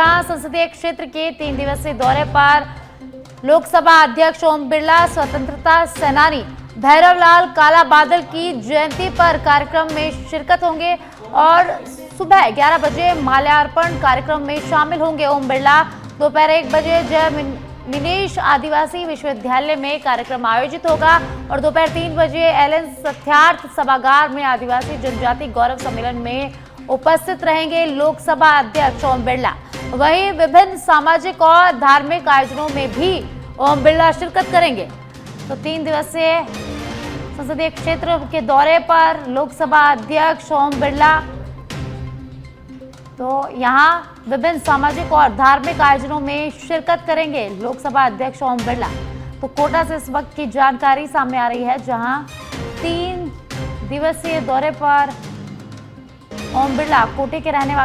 जहां संसदीय क्षेत्र के 3 दिवसीय दौरे पर लोकसभा अध्यक्ष ओम बिरला स्वतंत्रता सेनानी भैरवलाल काला बादल की जयंती पर कार्यक्रम में शिरकत होंगे और सुबह 11 बजे माल्यार्पण कार्यक्रम में शामिल होंगे। ओम बिरला दोपहर 1 बजे जय मिनेश आदिवासी विश्वविद्यालय में कार्यक्रम आयोजित होगा और दोपहर 3 बजे एलन सत्यार्थ सभागार में आदिवासी जनजाति गौरव सम्मेलन में उपस्थित रहेंगे लोकसभा अध्यक्ष ओम बिरला। वहीं विभिन्न सामाजिक और धार्मिक आयोजनों में भी ओम बिरला शिरकत करेंगे। तो 3 दिवसीय संसदीय क्षेत्र के दौरे पर लोकसभा अध्यक्ष ओम बिरला तो यहां विभिन्न सामाजिक और धार्मिक आयोजनों में शिरकत करेंगे लोकसभा अध्यक्ष ओम बिरला। तो कोटा से इस वक्त की जानकारी सामने आ रही है, जहां 3 दिवसीय दौरे पर ओम बिरला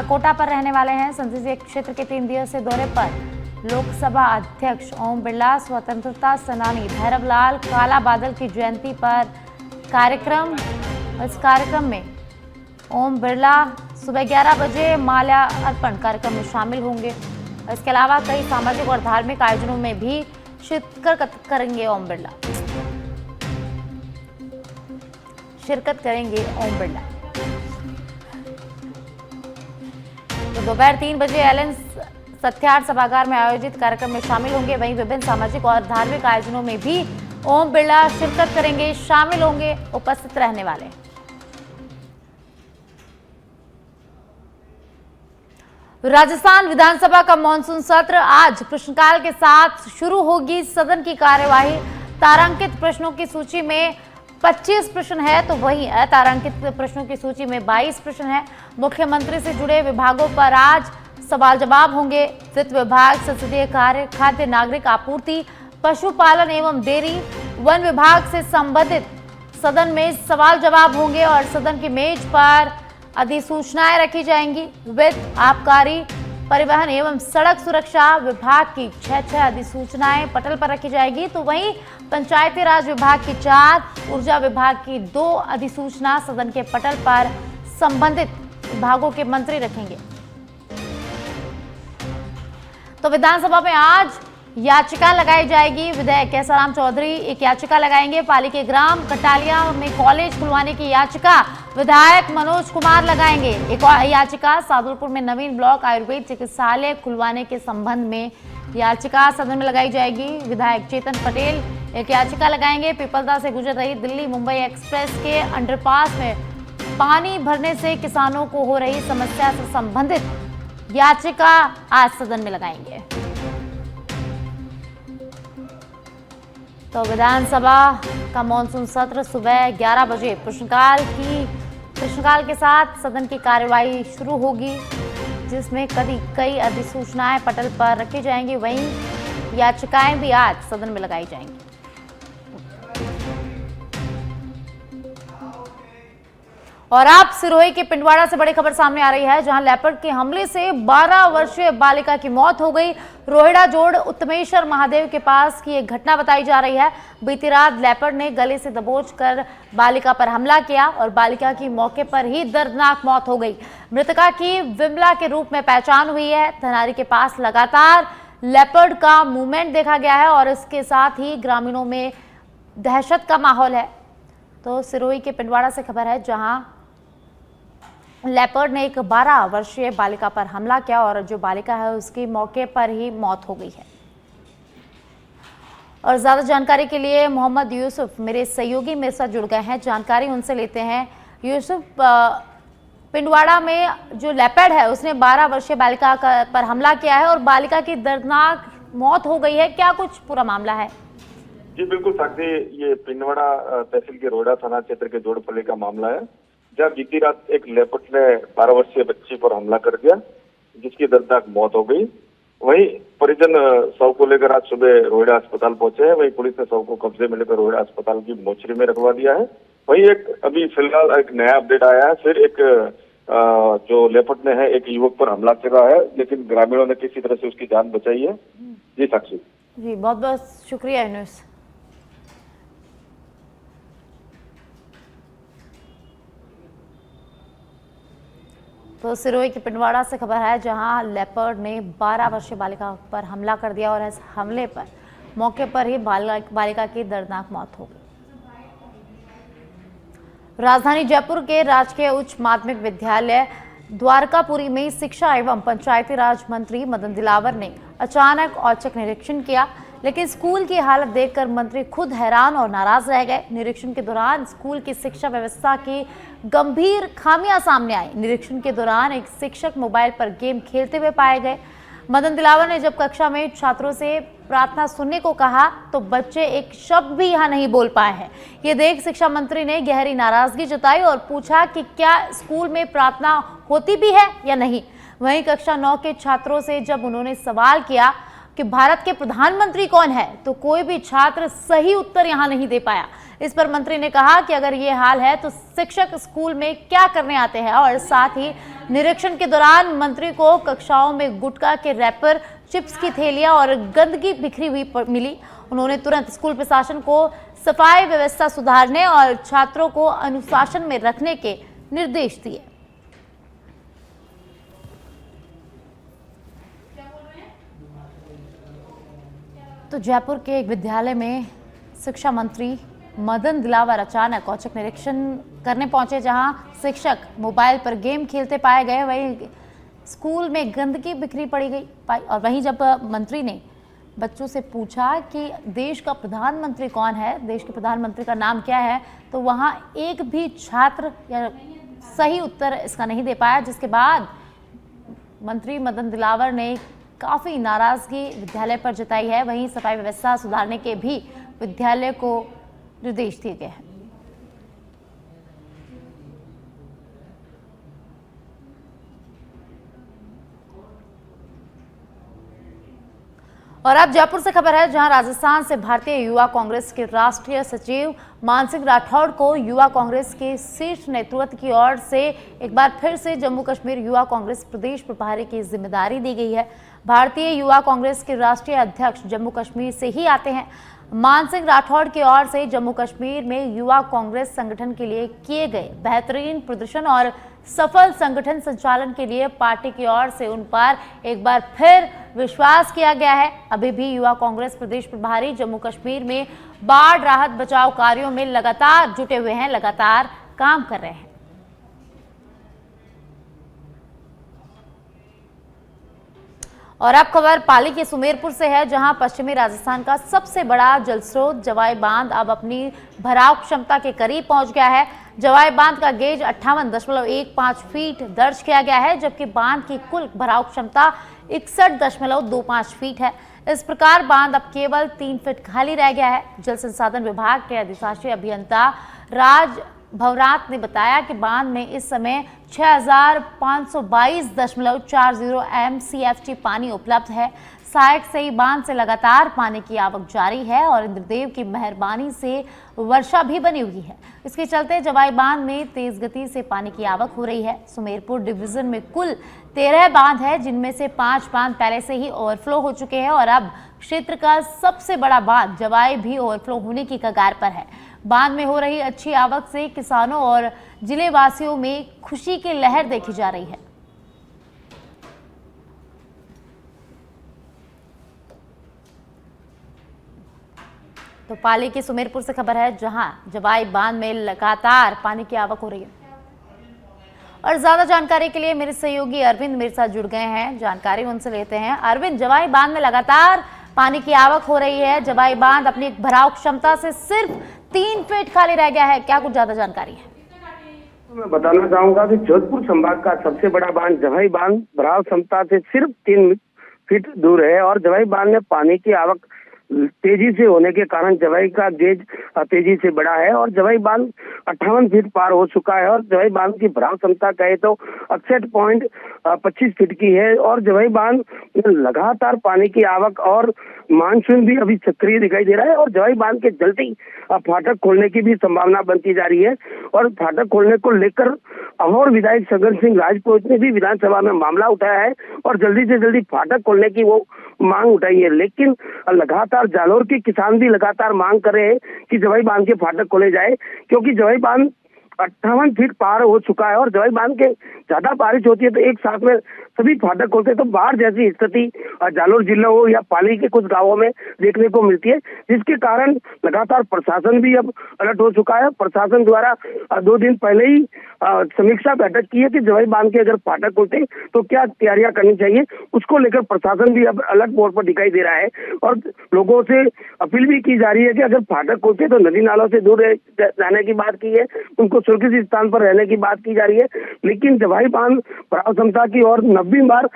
कोटा पर रहने वाले हैं। संसदीय क्षेत्र के 3 दिवसीय दौरे पर लोकसभा अध्यक्ष ओम बिरला स्वतंत्रता सेनानी भैरवलाल काला बादल की जयंती पर इस कार्यक्रम में ओम बिरला सुबह 11 बजे माल्यार्पण कार्यक्रम में शामिल होंगे। इसके अलावा कई सामाजिक और धार्मिक आयोजनों में भी शिरकत करेंगे ओम बिरला। तो दोपहर 3 बजे एलन सत्यार्थ सभागार में आयोजित कार्यक्रम में शामिल होंगे। वहीं विभिन्न सामाजिक और धार्मिक आयोजनों में भी ओम बिरला शिरकत करेंगे, शामिल होंगे, उपस्थित रहने वाले। राजस्थान विधानसभा का मानसून सत्र आज प्रश्नकाल के साथ शुरू होगी। सदन की कार्यवाही तारांकित प्रश्नों की सूची में 25 प्रश्न है, तो वहीं अतारांकित प्रश्नों की सूची में 22 प्रश्न है। मुख्यमंत्री से जुड़े विभागों पर आज सवाल जवाब होंगे। वित्त विभाग, संसदीय कार्य, खाद्य नागरिक आपूर्ति, पशुपालन एवं डेयरी, वन विभाग से संबंधित सदन में सवाल जवाब होंगे और सदन की मेज पर अधिसूचनाएं रखी जाएंगी। वित्त, आबकारी, परिवहन एवं सड़क सुरक्षा विभाग की 6 अधिसूचनाएं पटल पर रखी जाएगी। तो वहीं पंचायती राज विभाग की 4, ऊर्जा विभाग की 2 अधिसूचना सदन के पटल पर संबंधित विभागों के मंत्री रखेंगे। तो विधानसभा में आज याचिका लगाई जाएगी। विधायक कैसाराम चौधरी एक याचिका लगाएंगे। पाली के ग्राम कटालिया में कॉलेज खुलवाने की याचिका विधायक मनोज कुमार लगाएंगे। एक और याचिका सादुलपुर में नवीन ब्लॉक आयुर्वेद चिकित्सालय खुलवाने के संबंध में याचिका सदन में लगाई जाएगी। विधायक चेतन पटेल एक याचिका लगाएंगे। पिपलदा से गुजर रही दिल्ली मुंबई एक्सप्रेस के अंडरपास में पानी भरने से किसानों को हो रही समस्या से संबंधित याचिका आज सदन में लगाएंगे। तो विधानसभा का मॉनसून सत्र सुबह 11 बजे प्रश्नकाल के साथ सदन की कार्यवाही शुरू होगी, जिसमें कई अधिसूचनाएं पटल पर रखी जाएंगी। वहीं याचिकाएं भी आज सदन में लगाई जाएंगी। और आप सिरोही के पिंडवाड़ा से बड़ी खबर सामने आ रही है, जहां लेपर्ड के हमले से 12 वर्षीय बालिका की मौत हो गई। रोहिड़ा जोड़ उत्तमेश्वर महादेव के पास की एक घटना बताई जा रही है। बीती रात लेपर्ड ने गले से दबोचकर बालिका पर हमला किया और बालिका की मौके पर ही दर्दनाक मौत हो गई। मृतका की विमला के रूप में पहचान हुई है। धनारी के पास लगातार लेपर्ड का मूवमेंट देखा गया है और इसके साथ ही ग्रामीणों में दहशत का माहौल है। तो सिरोही के पिंडवाड़ा से खबर है, जहां लेपर्ड ने एक 12 वर्षीय बालिका पर हमला किया और जो बालिका है उसकी मौके पर ही मौत हो गई है। और ज्यादा जानकारी के लिए मोहम्मद यूसुफ मेरे सहयोगी मेरे साथ जुड़ गए हैं, जानकारी उनसे लेते हैं। यूसुफ, पिंडवाड़ा में जो लेपर्ड है उसने 12 वर्षीय बालिका पर हमला किया है और बालिका की दर्दनाक मौत हो गई है, क्या कुछ पूरा मामला है? जी बिल्कुल साक्षी, ये पिंडवाड़ा तहसील के रोहिड़ा थाना क्षेत्र के जोड़पल्ली का मामला है, जब बीती रात एक लेपर्ड ने 12 वर्षीय बच्ची पर हमला कर दिया, जिसकी दर्दनाक मौत हो गई। वहीं परिजन शव को लेकर आज सुबह रोहिड़ा अस्पताल पहुंचे हैं। वहीं पुलिस ने शव को कब्जे में लेकर रोहिड़ा अस्पताल की मोर्चरी में रखवा दिया है। वहीं एक अभी फिलहाल एक नया अपडेट आया है, फिर एक जो लेपर्ड ने है एक युवक पर हमला करा है, लेकिन ग्रामीणों ने किसी तरह से उसकी जान बचाई है। जी साक्षी। जी बहुत बहुत शुक्रिया यूनुस। तो सिरोही के पिंडवाड़ा से खबर है, जहां लेपर्ड ने 12 वर्षीय बालिका पर हमला कर दिया और इस हमले पर मौके पर ही बालिका की दर्दनाक मौत हो गई। राजधानी जयपुर के राजकीय उच्च माध्यमिक विद्यालय द्वारकापुरी में शिक्षा एवं पंचायती राज मंत्री मदन दिलावर ने अचानक औचक निरीक्षण किया, लेकिन स्कूल की हालत देखकर मंत्री खुद हैरान और नाराज रह गए। निरीक्षण के दौरान स्कूल की शिक्षा व्यवस्था की गंभीर खामियां सामने आई। निरीक्षण के दौरान एक शिक्षक मोबाइल पर गेम खेलते हुए पाए गए। मदन दिलावर ने जब कक्षा में छात्रों से प्रार्थना सुनने को कहा तो बच्चे एक शब्द भी यहां नहीं बोल पाए हैं। ये देख शिक्षा मंत्री ने गहरी नाराजगी जताई और पूछा कि क्या स्कूल में प्रार्थना होती भी है या नहीं। वहीं कक्षा 9 के छात्रों से जब उन्होंने सवाल किया कि भारत के प्रधानमंत्री कौन है, तो कोई भी छात्र सही उत्तर यहां नहीं दे पाया। इस पर मंत्री ने कहा कि अगर ये हाल है तो शिक्षक स्कूल में क्या करने आते हैं। और साथ ही निरीक्षण के दौरान मंत्री को कक्षाओं में गुटखा के रैपर, चिप्स की थैलियां और गंदगी बिखरी हुई मिली। उन्होंने तुरंत स्कूल प्रशासन को सफाई व्यवस्था सुधारने और छात्रों को अनुशासन में रखने के निर्देश दिए। तो जयपुर के एक विद्यालय में शिक्षा मंत्री मदन दिलावर अचानक औचक निरीक्षण करने पहुंचे, जहां शिक्षक मोबाइल पर गेम खेलते पाए गए। वहीं स्कूल में गंदगी बिखरी पड़ी गई और वहीं जब मंत्री ने बच्चों से पूछा कि देश का प्रधानमंत्री कौन है, देश के प्रधानमंत्री का नाम क्या है, तो वहां एक भी छात्र या सही उत्तर इसका नहीं दे पाया, जिसके बाद मंत्री मदन दिलावर ने काफ़ी नाराजगी विद्यालय पर जताई है। वहीं सफाई व्यवस्था सुधारने के भी विद्यालय को निर्देश दिए गए हैं। और अब जयपुर से खबर है, जहां राजस्थान से भारतीय युवा कांग्रेस के राष्ट्रीय सचिव मानसिंह राठौड़ को युवा कांग्रेस के शीर्ष नेतृत्व की ओर से एक बार फिर से जम्मू कश्मीर युवा कांग्रेस प्रदेश प्रभारी की जिम्मेदारी दी गई है। भारतीय युवा कांग्रेस के राष्ट्रीय अध्यक्ष जम्मू कश्मीर से ही आते हैं। मानसिंह राठौड़ की ओर से जम्मू कश्मीर में युवा कांग्रेस संगठन के लिए किए गए बेहतरीन प्रदर्शन और सफल संगठन संचालन के लिए पार्टी की ओर से उन पर एक बार फिर विश्वास किया गया है। अभी भी युवा कांग्रेस प्रदेश प्रभारी जम्मू कश्मीर में बाढ़ राहत बचाव कार्यों में लगातार जुटे हुए हैं, लगातार काम कर रहे हैं। और अब खबर पाली के सुमेरपुर से है, जहां पश्चिमी राजस्थान का सबसे बड़ा जलस्रोत जवाई बांध अब अपनी भराव क्षमता के करीब पहुंच गया है। जवाई बांध का गेज 58.15 फीट दर्ज किया गया है, जबकि बांध की कुल भराव क्षमता 61.25 फीट है। इस प्रकार बांध अब केवल 3 फीट खाली रह गया है। जल संसाधन विभाग के अधिशासी अभियंता राज भवरात ने बताया कि बांध में इस समय 6522.40 MCFT पानी उपलब्ध है। सहायक से ही बांध से लगातार पानी की आवक जारी है और इंद्रदेव की मेहरबानी से वर्षा भी बनी हुई है। इसके चलते जवाई बांध में तेज गति से पानी की आवक हो रही है। सुमेरपुर डिवीजन में कुल 13 बांध है, जिनमें से 5 बांध पहले से ही ओवरफ्लो हो चुके हैं और अब क्षेत्र का सबसे बड़ा बांध जवाई भी ओवरफ्लो होने की कगार पर है। बांध में हो रही अच्छी आवक से किसानों और जिले वासियों में खुशी की लहर देखी जा रही है। तो पाली के सुमेरपुर से खबर है, जहां जवाई बांध में लगातार पानी की आवक हो रही है। और ज्यादा जानकारी के लिए मेरे सहयोगी अरविंद मेरे साथ जुड़ गए हैं, जानकारी उनसे लेते हैं। अरविंद, जवाई बांध में लगातार पानी की आवक हो रही है, जवाई बांध अपनी भराव क्षमता से सिर्फ 3 फीट खाली रह गया है, क्या कुछ ज्यादा जानकारी है? मैं बताना चाहूंगा कि जोधपुर संभाग का सबसे बड़ा बांध जवाई बांध भराव क्षमता से सिर्फ 3 फीट दूर है और जवाई बांध में पानी की आवक तेजी से होने के कारण जवाई का गेज तेजी से बढ़ा है और जवाई बांध 58 फीट पार हो चुका है और जवाई बांध की भराव क्षमता कहे तो 68.25 फीट की है और जवाई बांध में लगातार पानी की आवक और मानसून भी अभी सक्रिय दिखाई दे रहा है और जवाई बांध के जल्दी फाटक खोलने की भी संभावना बनती जा रही है और फाटक खोलने को लेकर अहोर विधायक सगन सिंह राजपूत ने भी विधानसभा में मामला उठाया है और जल्दी से जल्दी फाटक खोलने की वो मांग उठाई है। लेकिन लगातार जालौर के किसान भी लगातार मांग कर रहे हैं कि जवाई बांध के फाटक खोले जाए, क्योंकि जवाई बांध 58 फीट पार हो चुका है और जवाई बांध के ज्यादा बारिश होती है तो एक साथ में सभी फाटक खोलते हैं, तो बाढ़ जैसी स्थिति जालोर जिला हो या पाली के कुछ गांवों में देखने को मिलती है, जिसके कारण लगातार प्रशासन भी अब अलर्ट हो चुका है। प्रशासन द्वारा 2 दिन पहले ही समीक्षा बैठक की है कि जवाई बांध के अगर फाटक खुलते तो क्या तैयारियां करनी चाहिए, उसको लेकर प्रशासन भी अब अलर्ट मोड पर दिखाई दे रहा है और लोगों से अपील भी की जा रही है कि अगर फाटक खुलते तो नदी नालों से दूर जाने की बात की है, उनको सुरक्षित स्थान पर रहने की बात की जा रही है। लेकिन जवाई बांध भराव क्षमता की और 90 बार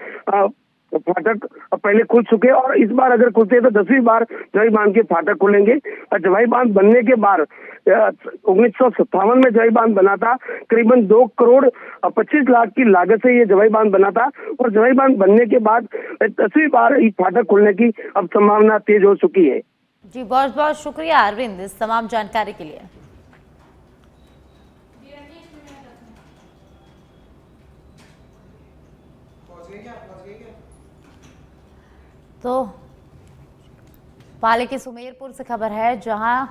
फाटक पहले खुल चुके और इस बार अगर खुलते तो 10वीं बार जवाई बांध के फाटक खुलेंगे। और जवाई बांध बनने के बाद 1957 में जवाई बांध बना था, करीबन 2 करोड़ 25 लाख की लागत से ये जवाई बांध बना था और जवाई बांध बनने के बाद 10वीं बार इस फाटक खुलने की अब संभावना तेज हो चुकी है। जी, बहुत बहुत शुक्रिया अरविंद इस तमाम जानकारी के लिए। तो पाली के सुमेरपुर से खबर है, जहां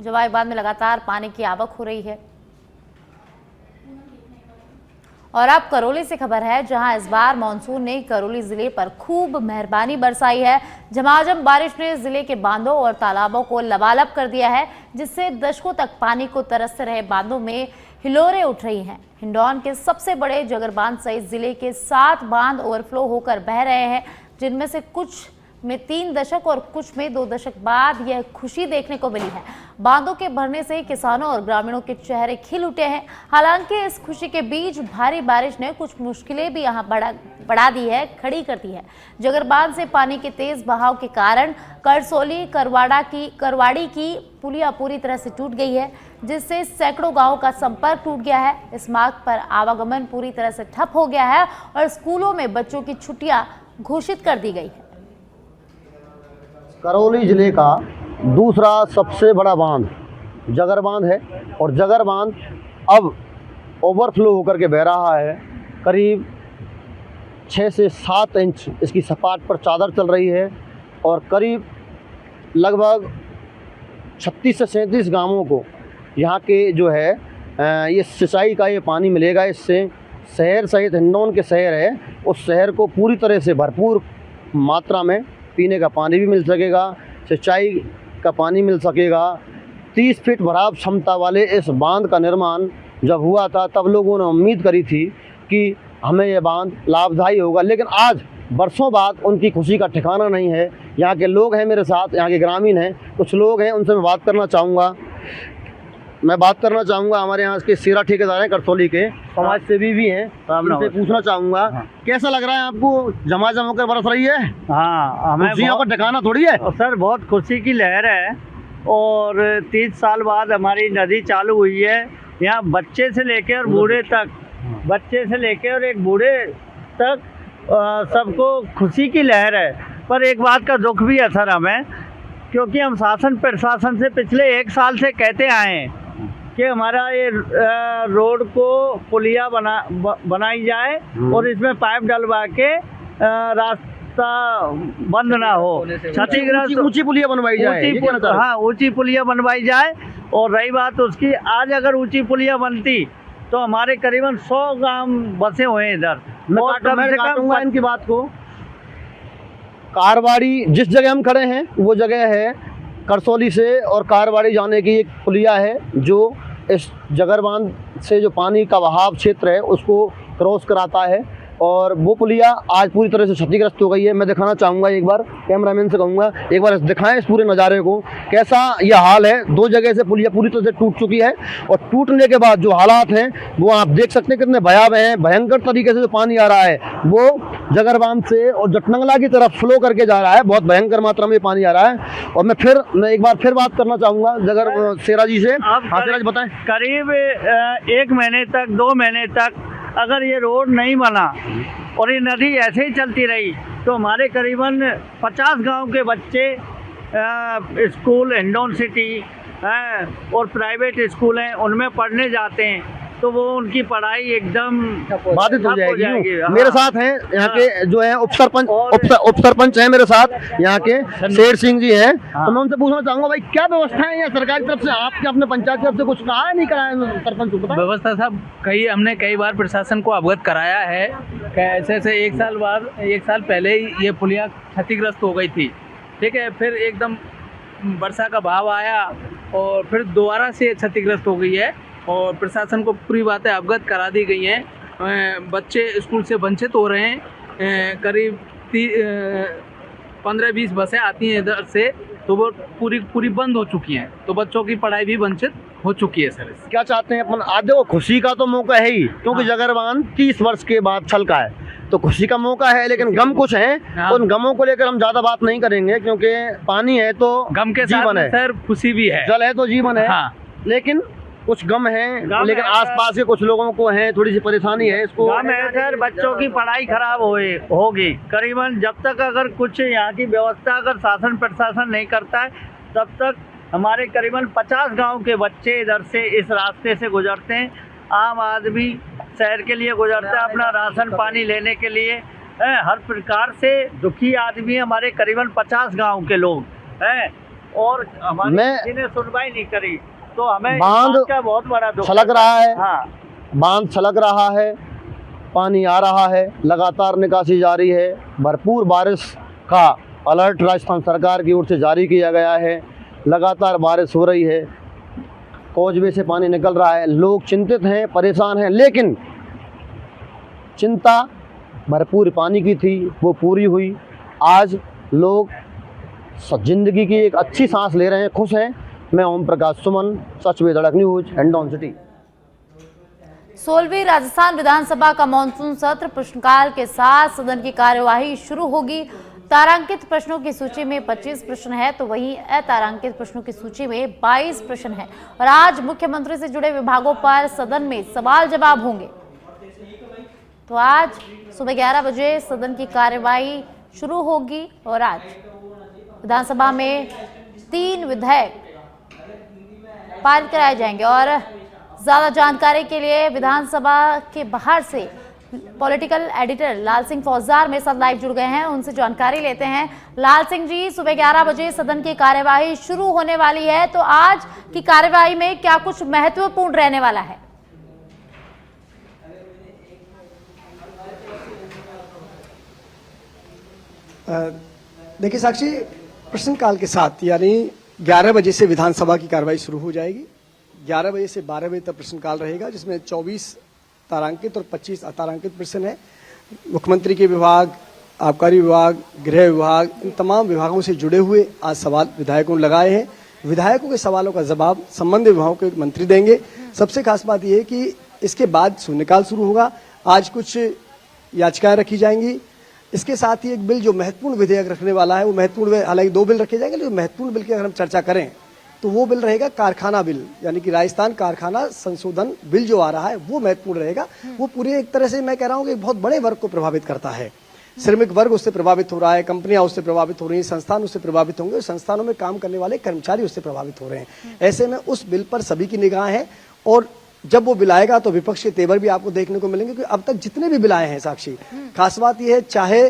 जवाई बांध में लगातार पानी की आवक हो रही है। और अब करौली से खबर है, जहां इस बार मानसून ने करौली जिले पर खूब मेहरबानी बरसाई है। झमाझम बारिश ने जिले के बांधों और तालाबों को लबालब कर दिया है, जिससे दशकों तक पानी को तरसते रहे बांधों में हिलोरें उठ रही हैं। हिंडौन के सबसे बड़े जगर बांध सहित जिले के 7 बांध ओवरफ्लो होकर बह रहे हैं, जिनमें से कुछ में 3 दशक और कुछ में 2 दशक बाद यह खुशी देखने को मिली है। बांधों के भरने से किसानों और ग्रामीणों के चेहरे खिल उठे हैं। हालांकि इस खुशी के बीच भारी बारिश ने कुछ मुश्किलें भी यहां बढ़ा दी है, खड़ी कर दी है। जगर बांध से पानी के तेज बहाव के कारण करसोली करवाड़ी की पुलिया पूरी तरह से टूट गई है, जिससे सैकड़ों गांवों का संपर्क टूट गया है। इस मार्ग पर आवागमन पूरी तरह से ठप हो गया है और स्कूलों में बच्चों की छुट्टियां घोषित कर दी गई है। करौली जिले का दूसरा सबसे बड़ा बांध जगर बांध है और जगर बांध अब ओवरफ्लो होकर के बह रहा है। करीब 6 से 7 इंच इसकी सपाट पर चादर चल रही है और करीब लगभग 36 से 37 गांवों को यहाँ के जो है ये सिंचाई का ये पानी मिलेगा। इससे शहर सहित हिंडौन के शहर है, उस शहर को पूरी तरह से भरपूर मात्रा में पीने का पानी भी मिल सकेगा, सिंचाई का पानी मिल सकेगा। 30 फीट भराव क्षमता वाले इस बांध का निर्माण जब हुआ था तब लोगों ने उम्मीद करी थी कि हमें यह बांध लाभदायी होगा, लेकिन आज बरसों बाद उनकी खुशी का ठिकाना नहीं है। यहाँ के लोग हैं मेरे साथ, यहाँ के ग्रामीण हैं, कुछ लोग हैं, उनसे मैं बात करना चाहूँगा। हमारे यहाँ के सीरा ठेकेदार हैं करसोली के, समाज सेवी भी हैं, उनसे पूछना चाहूँगा कैसा लग रहा है आपको? झमाझम होकर बरस रही है। हाँ, हमें यहाँ पर ठिकाना थोड़ी है सर, बहुत खुशी की लहर है और 30 साल बाद हमारी नदी चालू हुई है। यहाँ बच्चे से लेकर और बूढ़े तक सबको खुशी की लहर है। पर एक बात का दुख भी है सर हमें, क्योंकि हम शासन प्रशासन से पिछले 1 साल से कहते आए हैं कि हमारा ये रोड को पुलिया बनाई जाए और इसमें पाइप डलवा के रास्ता बंद ना हो, क्षतिग्रस्त ऊंची पुलिया बनवाई जाए। हाँ, ऊंची पुलिया बनवाई जाए। और रही बात उसकी, आज अगर ऊंची पुलिया बनती तो हमारे करीबन 100 गांव बसे हुए हैं इधर। मैं काटूंगा इनकी बात को। कारवाड़ी जिस जगह हम खड़े हैं वो जगह है करसोली से और कारवाड़ी जाने की एक पुलिया है जो इस जगर बांध से जो पानी का बहाव क्षेत्र है उसको क्रॉस कराता है और वो पुलिया आज पूरी तरह से क्षतिग्रस्त हो गई है। मैं दिखाना चाहूँगा, एक बार कैमरामैन से कहूँगा एक बार दिखाएं इस पूरे नज़ारे को, कैसा यह हाल है। 2 जगह से पुलिया पूरी तरह से टूट चुकी है और टूटने के बाद जो हालात हैं वो आप देख सकते हैं कितने भयावह हैं। भयंकर तरीके से जो पानी आ रहा है वो जगर बांध से और जटनंगला की तरफ फ्लो करके जा रहा है, बहुत भयंकर मात्रा में पानी आ रहा है। और मैं एक बार फिर बात करना चाहूँगा जगर शेरा जी से। हाँ शेरा जी बताएं। करीब 1 महीने तक 2 महीने तक अगर ये रोड नहीं बना और ये नदी ऐसे ही चलती रही तो हमारे करीबन 50 गांव के बच्चे स्कूल हिंडौन सिटी और प्राइवेट स्कूल हैं उनमें पढ़ने जाते हैं। तो वो उनकी पढ़ाई एकदम बाधित हो ठप जाएगी। हाँ। मेरे साथ हैं यहाँ के जो है उप सरपंच हैं मेरे साथ यहाँ के शेर सिंह जी हैं। तो मैं उनसे पूछना चाहूंगा भाई क्या व्यवस्था है यहाँ सरकार की तरफ से, आपके अपने पंचायत की तरफ से कुछ कहा है नहीं कराया सरपंच को पता? व्यवस्था साहब हमने कई बार प्रशासन को अवगत कराया है कि ऐसे एक साल पहले ही ये पुलिया क्षतिग्रस्त हो गई थी, ठीक है। फिर एकदम वर्षा का भाव आया और फिर दोबारा से क्षतिग्रस्त हो गई है और प्रशासन को पूरी बातें अवगत करा दी गई हैं। बच्चे स्कूल से वंचित हो रहे हैं। करीब 15-20 बसें आती हैं इधर से, तो वो पूरी बंद हो चुकी हैं, तो बच्चों की पढ़ाई भी वंचित हो चुकी है सर। क्या चाहते हैं अपन? आज देखो खुशी का तो मौका है ही, क्योंकि जगर बांध 30 वर्ष के बाद छलका है, तो खुशी का मौका है, लेकिन गम कुछ है। उन गमों को लेकर हम ज्यादा बात नहीं करेंगे, क्योंकि पानी है तो गम के जीवन है सर, खुशी भी है, जल है तो जीवन है। हाँ। लेकिन कुछ गम है, लेकिन आसपास के कुछ लोगों को है, थोड़ी सी परेशानी है। इसको गम है सर, बच्चों की पढ़ाई खराब होगी करीबन जब तक अगर कुछ यहाँ की व्यवस्था अगर शासन प्रशासन नहीं करता है, तब तक हमारे करीबन 50 गांव के बच्चे इधर से इस रास्ते से गुजरते हैं। आम आदमी शहर के लिए गुजरता है अपना राशन पानी लेने के लिए, हर प्रकार से दुखी आदमी हमारे करीबन 50 गांव के लोग हैं, और हमारे किसी ने सुनवाई नहीं करी, तो हमें बांध का बहुत बड़ा दुख छलक रहा है। हाँ, बांध छलक रहा है, पानी आ रहा है, लगातार निकासी जारी है। भरपूर बारिश का अलर्ट राजस्थान सरकार की ओर से जारी किया गया है। लगातार बारिश हो रही है, कॉजवे से पानी निकल रहा है, लोग चिंतित हैं, परेशान हैं, लेकिन चिंता भरपूर पानी की थी, वो पूरी हुई। आज लोग जिंदगी की एक अच्छी सांस ले रहे हैं, खुश हैं। मैं ओम प्रकाश सुमन, सच वे धड़क न्यूज, हिंडौन सिटी। 16वीं राजस्थान विधानसभा का मानसून सत्र प्रश्नकाल के साथ सदन की कार्यवाही शुरू होगी। तारांकित प्रश्नों की सूची में 25 प्रश्न है, तो वहीं अतारांकित प्रश्नों की सूची में 22 प्रश्न है। और आज मुख्यमंत्री से जुड़े विभागों पर सदन में सवाल जवाब होंगे। तो आज सुबह 11 बजे सदन की कार्यवाही शुरू होगी और आज विधानसभा में 3 विधेयक पारित कराए जाएंगे। और ज्यादा जानकारी के लिए विधानसभा के बाहर से पॉलिटिकल एडिटर लाल सिंह फौजदार मेरे साथ लाइव जुड़ गए हैं, उनसे जानकारी लेते हैं। लाल सिंह जी, सुबह 11 बजे सदन की कार्यवाही शुरू होने वाली है, तो आज की कार्यवाही में क्या कुछ महत्वपूर्ण रहने वाला है? देखिए साक्षी, प्रश्नकाल के साथ यानी 11 बजे से विधानसभा की कार्रवाई शुरू हो जाएगी। 11 बजे से 12 बजे तक प्रश्नकाल रहेगा, जिसमें 24 तारांकित और 25 अतारांकित प्रश्न है। मुख्यमंत्री के विभाग, आबकारी विभाग, गृह विभाग, इन तमाम विभागों से जुड़े हुए आज सवाल विधायकों ने लगाए हैं। विधायकों के सवालों का जवाब संबंधित विभागों के मंत्री देंगे। सबसे खास बात यह है कि इसके बाद शून्यकाल शुरू होगा। आज कुछ याचिकाएं रखी जाएंगी। इसके साथ ही एक बिल जो महत्वपूर्ण विधेयक रखने वाला है, वो महत्वपूर्ण, हालांकि 2 बिल रखे जाएंगे, लेकिन महत्वपूर्ण बिल की अगर हम चर्चा करें तो वो बिल रहेगा कारखाना बिल, यानी कि राजस्थान कारखाना संशोधन बिल जो आ रहा है वो महत्वपूर्ण रहेगा। वो पूरे एक तरह से मैं कह रहा हूँ कि बहुत बड़े वर्ग को प्रभावित करता है। श्रमिक वर्ग उससे प्रभावित हो रहा है, कंपनियां उससे प्रभावित हो रही हैं, संस्थान उससे प्रभावित होंगे, और संस्थानों में काम करने वाले कर्मचारी उससे प्रभावित हो रहे हैं। ऐसे में उस बिल पर सभी की निगाह है, और जब वो बिल आएगा तो विपक्ष के तेवर भी आपको देखने को मिलेंगे। क्योंकि अब तक जितने भी बिल आए हैं साक्षी, खास बात यह है, चाहे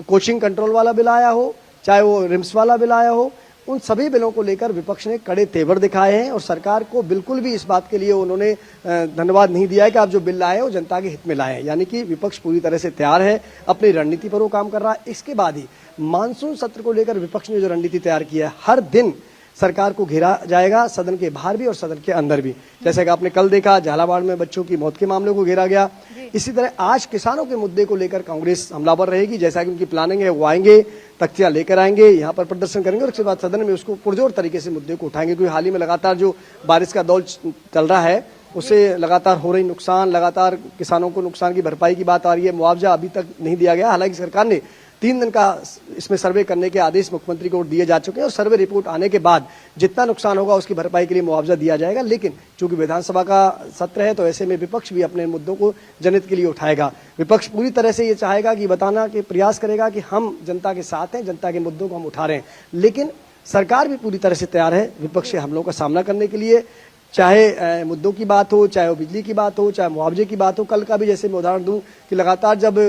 कोचिंग कंट्रोल वाला बिल आया हो, चाहे वो रिम्स वाला बिल आया हो, उन सभी बिलों को लेकर विपक्ष ने कड़े तेवर दिखाए हैं, और सरकार को बिल्कुल भी इस बात के लिए उन्होंने धन्यवाद नहीं दिया है कि आप जो बिल लाए हैं वो जनता के हित में लाए हैं। यानी कि विपक्ष पूरी तरह से तैयार है, अपनी रणनीति पर वो काम कर रहा है। इसके बाद ही मानसून सत्र को लेकर विपक्ष ने जो रणनीति तैयार की है, हर दिन सरकार को घेरा जाएगा, सदन के बाहर भी और सदन के अंदर भी। जैसे कि आपने कल देखा, झालावाड़ में बच्चों की मौत के मामले को घेरा गया। इसी तरह आज किसानों के मुद्दे को लेकर कांग्रेस हमलावर रहेगी। जैसा कि उनकी प्लानिंग है, वो आएंगे, तख्तियां लेकर आएंगे, यहाँ पर प्रदर्शन करेंगे, और उसके बाद सदन में उसको पुरजोर तरीके से मुद्दे को उठाएंगे। क्योंकि हाल ही में लगातार जो बारिश का दौर चल रहा है, उससे लगातार हो रही नुकसान, लगातार किसानों को नुकसान की भरपाई की बात आ रही है। मुआवजा अभी तक नहीं दिया गया। हालांकि सरकार ने 3 दिन का इसमें सर्वे करने के आदेश मुख्यमंत्री को दिए जा चुके हैं, और सर्वे रिपोर्ट आने के बाद जितना नुकसान होगा उसकी भरपाई के लिए मुआवजा दिया जाएगा। लेकिन चूंकि विधानसभा का सत्र है, तो ऐसे में विपक्ष भी अपने मुद्दों को जनहित के लिए उठाएगा। विपक्ष पूरी तरह से ये चाहेगा कि बताना कि प्रयास करेगा कि हम जनता के साथ हैं, जनता के मुद्दों को हम उठा रहे हैं। लेकिन सरकार भी पूरी तरह से तैयार है विपक्ष के हमलों का सामना करने के लिए। चाहे मुद्दों की बात हो, चाहे वो बिजली की बात हो, चाहे मुआवजे की बात हो। कल का भी जैसे मैं उदाहरण दूं कि लगातार जब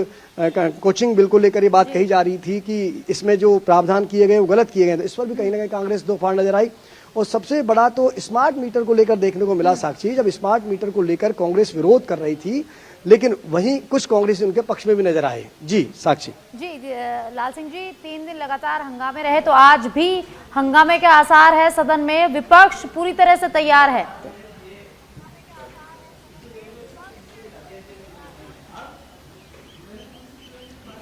कोचिंग बिल को लेकर ये बात कही जा रही थी कि इसमें जो प्रावधान किए गए वो गलत किए गए, तो इस पर भी कहीं ना कहीं कांग्रेस दो फाड़ नजर आई। और सबसे बड़ा तो स्मार्ट मीटर को लेकर देखने को मिला साक्षी, जब स्मार्ट मीटर को लेकर कांग्रेस विरोध कर रही थी, लेकिन वहीं कुछ कांग्रेसी उनके पक्ष में भी नजर आए। जी साक्षी। जी लाल सिंह जी, 3 दिन लगातार हंगामे रहे, तो आज भी हंगामे के आसार है सदन में, विपक्ष पूरी तरह से तैयार है।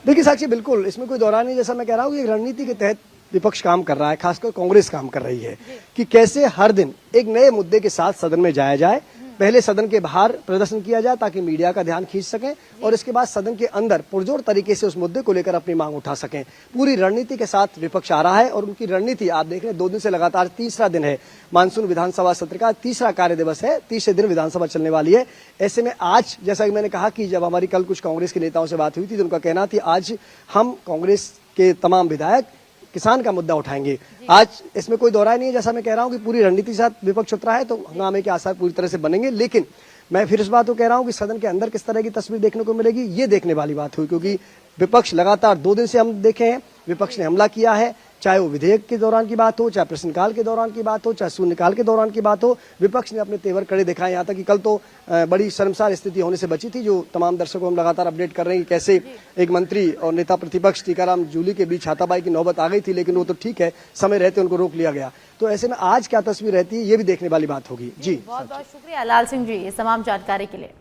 देखिए साक्षी, बिल्कुल इसमें कोई दौरान नहीं, जैसा मैं कह रहा हूँ, ये रणनीति के तहत विपक्ष काम कर रहा है, खासकर कांग्रेस काम कर रही है कि कैसे हर दिन एक नए मुद्दे के साथ सदन में जाया जाए। पहले सदन के बाहर प्रदर्शन किया जाए ताकि मीडिया का ध्यान खींच सकें, और इसके बाद सदन के अंदर पुरजोर तरीके से उस मुद्दे को लेकर अपनी मांग उठा सकें। पूरी रणनीति के साथ विपक्ष आ रहा है, और उनकी रणनीति आप देख रहे हैं, 2 दिन से लगातार तीसरा दिन है, मानसून विधानसभा सत्र का तीसरा कार्य दिवस है, तीसरे दिन विधानसभा चलने वाली है। ऐसे में आज, जैसा कि मैंने कहा कि जब हमारी कल कुछ कांग्रेस के नेताओं से बात हुई थी, तो उनका कहना था आज हम कांग्रेस के तमाम विधायक किसान का मुद्दा उठाएंगे। आज इसमें कोई दौरा नहीं है, जैसा मैं कह रहा हूं कि पूरी रणनीति के साथ विपक्ष उतरा है, तो हंगामे के आसार पूरी तरह से बनेंगे। लेकिन मैं फिर इस बात को कह रहा हूं कि सदन के अंदर किस तरह की तस्वीर देखने को मिलेगी, ये देखने वाली बात हुई, क्योंकि विपक्ष लगातार 2 दिन से हम देखे हैं, विपक्ष ने हमला किया है, चाहे वो विधेयक के दौरान की बात हो, चाहे प्रश्नकाल के दौरान की बात हो, चाहे शून्यकाल के दौरान की बात हो, विपक्ष ने अपने तेवर कड़े दिखाए। यहाँ तक कि कल तो बड़ी शर्मसार स्थिति होने से बची थी, जो तमाम दर्शकों हम लगातार अपडेट कर रहे हैं कि कैसे एक मंत्री और नेता प्रतिपक्ष टीकाराम जूली के बीच हाथापाई की नौबत आ गई थी, लेकिन वो तो ठीक है, समय रहते उनको रोक लिया गया। तो ऐसे में आज क्या तस्वीर रहती है, ये भी देखने वाली बात होगी। जी बहुत बहुत शुक्रिया लाल सिंह जी इस तमाम जानकारी के लिए।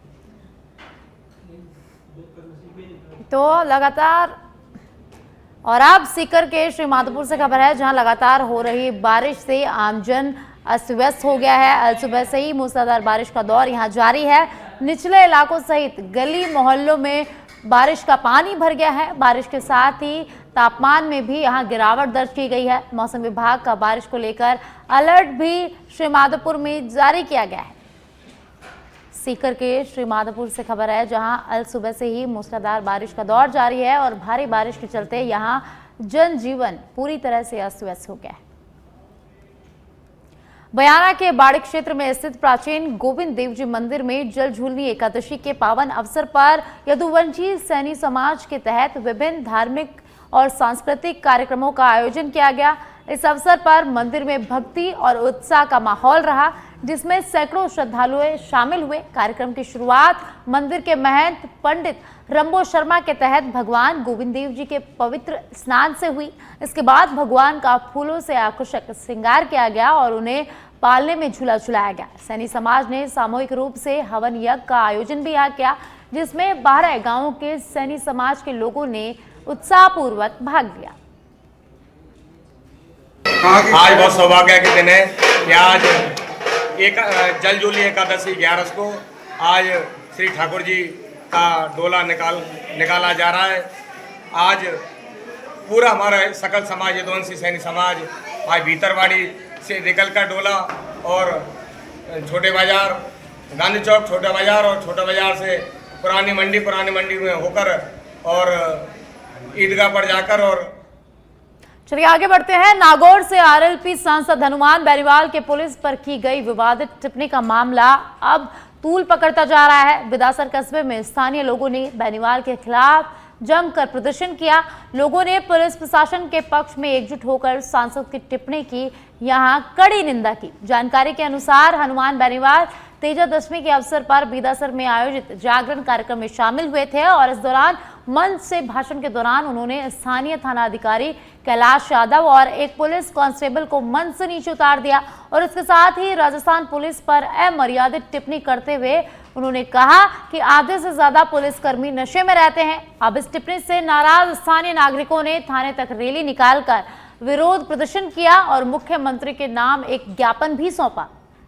तो लगातार, और अब सीकर के श्री माधोपुर से खबर है, जहां लगातार हो रही बारिश से आमजन अस्त व्यस्त हो गया है। आज सुबह से ही मूसलाधार बारिश का दौर यहां जारी है। निचले इलाकों सहित गली मोहल्लों में बारिश का पानी भर गया है। बारिश के साथ ही तापमान में भी यहां गिरावट दर्ज की गई है। मौसम विभाग का बारिश को लेकर अलर्ट भी श्री माधोपुर में जारी किया गया है। सीकर के श्री माधोपुर से खबर है, जहां अल सुबह से ही मूसलाधार बारिश का दौर जारी है, और भारी बारिश के चलते यहां जनजीवन पूरी तरह से अस्त व्यस्त हो गया है। बयाना के बाड़ी क्षेत्र में स्थित प्राचीन गोविंद देव जी मंदिर में जल झूलनी एकादशी के पावन अवसर पर यदुवंशी सैनी समाज के तहत विभिन्न धार्मिक और सांस्कृतिक कार्यक्रमों का आयोजन किया गया। इस अवसर पर मंदिर में भक्ति और उत्साह का माहौल रहा, जिसमें सैकड़ों श्रद्धालु शामिल हुए। कार्यक्रम की शुरुआत मंदिर के महंत पंडित रंबो शर्मा के तहत भगवान गोविंद देव जी के पवित्र स्नान से हुई। इसके बाद भगवान का फूलों से आकर्षक श्रृंगार किया गया और उन्हें पालने में झूला झुलाया गया। सैनी समाज ने सामूहिक रूप से हवन यज्ञ का आयोजन भी यहाँ किया, जिसमें 12 गांवों के सैनी समाज के लोगों ने उत्साहपूर्वक भाग लिया। आज बहुत सौभाग्य के दिन है कि आज एक जल झूलनी एकादशी 11 को आज श्री ठाकुर जी का डोला निकाला जा रहा है। आज पूरा हमारा सकल समाज यदुवंशी सैनी समाज आज भीतरवाड़ी से निकल कर डोला और छोटे बाजार, गांधी चौक, छोटा बाजार और छोटा बाजार से पुरानी मंडी में होकर और ईदगाह पर जाकर। और चलिए आगे बढ़ते हैं। नागौर से आरएलपी सांसद हनुमान बेनीवाल के पुलिस पर की गई विवादित टिप्पणी का मामला अब तूल पकड़ता जा रहा है। बिदासर कस्बे में स्थानीय लोगों ने बेनीवाल के खिलाफ जमकर प्रदर्शन किया। लोगों ने पुलिस प्रशासन के पक्ष में एकजुट होकर सांसद की टिप्पणी की यहां कड़ी निंदा की। जानकारी के अनुसार हनुमान बेनीवाल तेजा दशमी के अवसर पर बिदासर में आयोजित जागरण कार्यक्रम में शामिल हुए थे, और इस दौरान मंच से भाषण के दौरान उन्होंने स्थानीय थाना अधिकारी कैलाश यादव और एक पुलिस कांस्टेबल को मंच से नीचे उतार दिया, और इसके साथ ही राजस्थान पुलिस पर अमर्यादित टिप्पणी करते हुए उन्होंने कहा कि आधे से ज्यादा पुलिसकर्मी नशे में रहते हैं। अब इस टिप्पणी से नाराज स्थानीय नागरिकों ने थाने तक रैली निकालकर विरोध प्रदर्शन किया और मुख्यमंत्री के नाम एक ज्ञापन भी सौंपा।